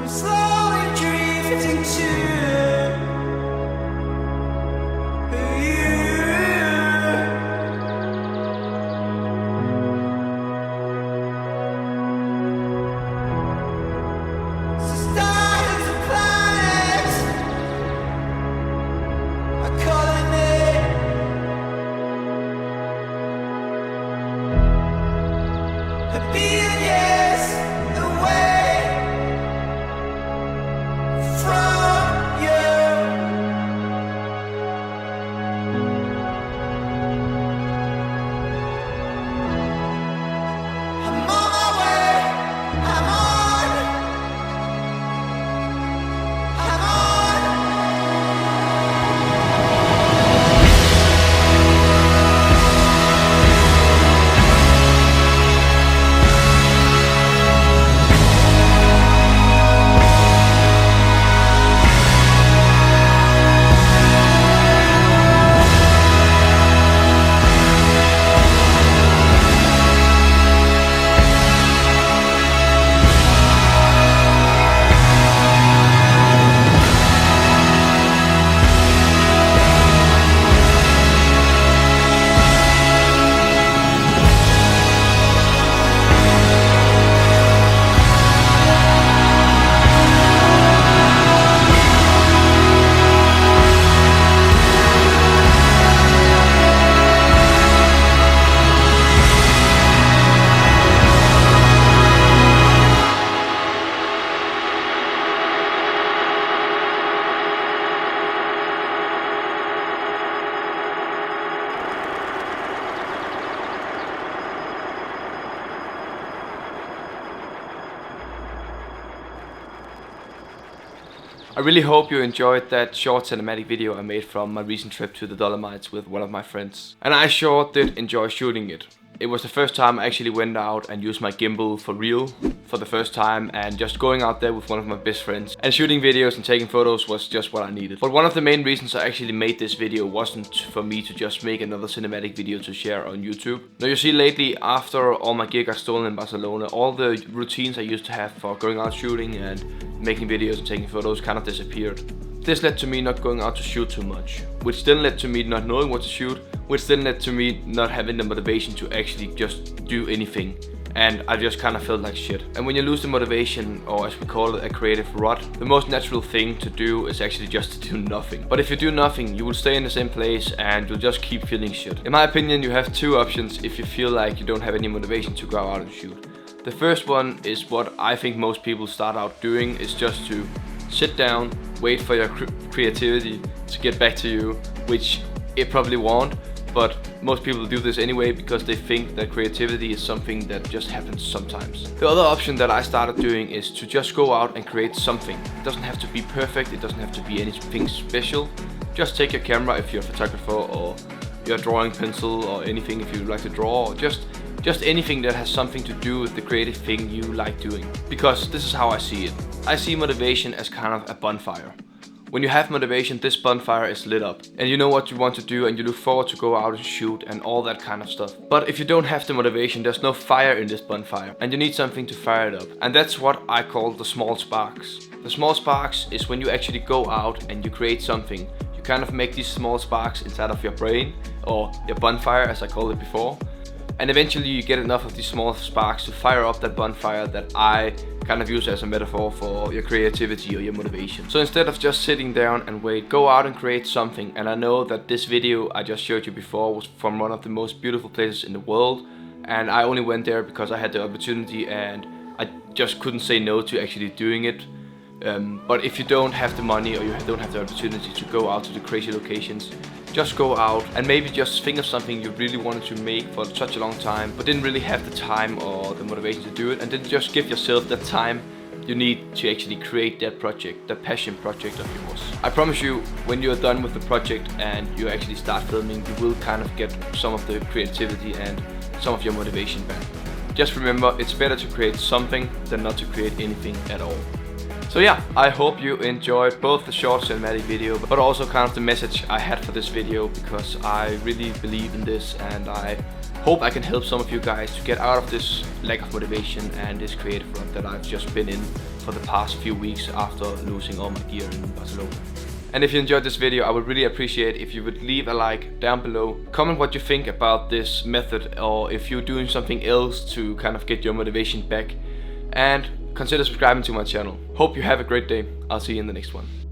slowly drifting to you. So stars and planets are calling me. A billion years away from you. I'm on my way. I'm on. I'm on. I really hope you enjoyed that short cinematic video I made from my recent trip to the Dolomites with one of my friends. And I sure did enjoy shooting it. It was the first time I actually went out and used my gimbal for real for the first time, and just going out there with one of my best friends and shooting videos and taking photos was just what I needed. But one of the main reasons I actually made this video wasn't for me to just make another cinematic video to share on YouTube. Now you see, lately after all my gear got stolen in Barcelona, all the routines I used to have for going out shooting and making videos and taking photos kind of disappeared. This led to me not going out to shoot too much, which then led to me not knowing what to shoot, which then led to me not having the motivation to actually just do anything. And I just kind of felt like shit. And when you lose the motivation, or as we call it, a creative rut, the most natural thing to do is actually just to do nothing. But if you do nothing, you will stay in the same place and you'll just keep feeling shit. In my opinion, you have two options if you feel like you don't have any motivation to go out and shoot. The first one is what I think most people start out doing, is just to sit down, wait for your creativity to get back to you, which it probably won't, but most people do this anyway because they think that creativity is something that just happens sometimes. The other option that I started doing is to just go out and create something. It doesn't have to be perfect, it doesn't have to be anything special. Just take your camera if you're a photographer, or your drawing pencil, or anything if you like to draw, or just anything that has something to do with the creative thing you like doing. Because this is how I see it. I see motivation as kind of a bonfire. When you have motivation, this bonfire is lit up and you know what you want to do and you look forward to go out and shoot and all that kind of stuff. But if you don't have the motivation, there's no fire in this bonfire and you need something to fire it up. And that's what I call the small sparks. The small sparks is when you actually go out and you create something. You kind of make these small sparks inside of your brain, or your bonfire as I called it before. And eventually you get enough of these small sparks to fire up that bonfire that I kind of use as a metaphor for your creativity or your motivation. So instead of just sitting down and wait, go out and create something. And I know that this video I just showed you before was from one of the most beautiful places in the world, and I only went there because I had the opportunity and I just couldn't say no to actually doing it. But if you don't have the money or you don't have the opportunity to go out to the crazy locations, just go out and maybe just think of something you really wanted to make for such a long time but didn't really have the time or the motivation to do it, and then just give yourself the time you need to actually create that project, that passion project of yours. I promise you, when you're done with the project and you actually start filming, you will kind of get some of the creativity and some of your motivation back. Just remember, it's better to create something than not to create anything at all. So yeah, I hope you enjoyed both the short cinematic video, but also kind of the message I had for this video, because I really believe in this and I Hope I can help some of you guys to get out of this lack of motivation and this creative rut that I've just been in for the past few weeks after losing all my gear in Barcelona. And if you enjoyed this video, I would really appreciate if you would leave a like down below. Comment what you think about this method, or if you're doing something else to kind of get your motivation back. And consider subscribing to my channel. Hope you have a great day. I'll see you in the next one.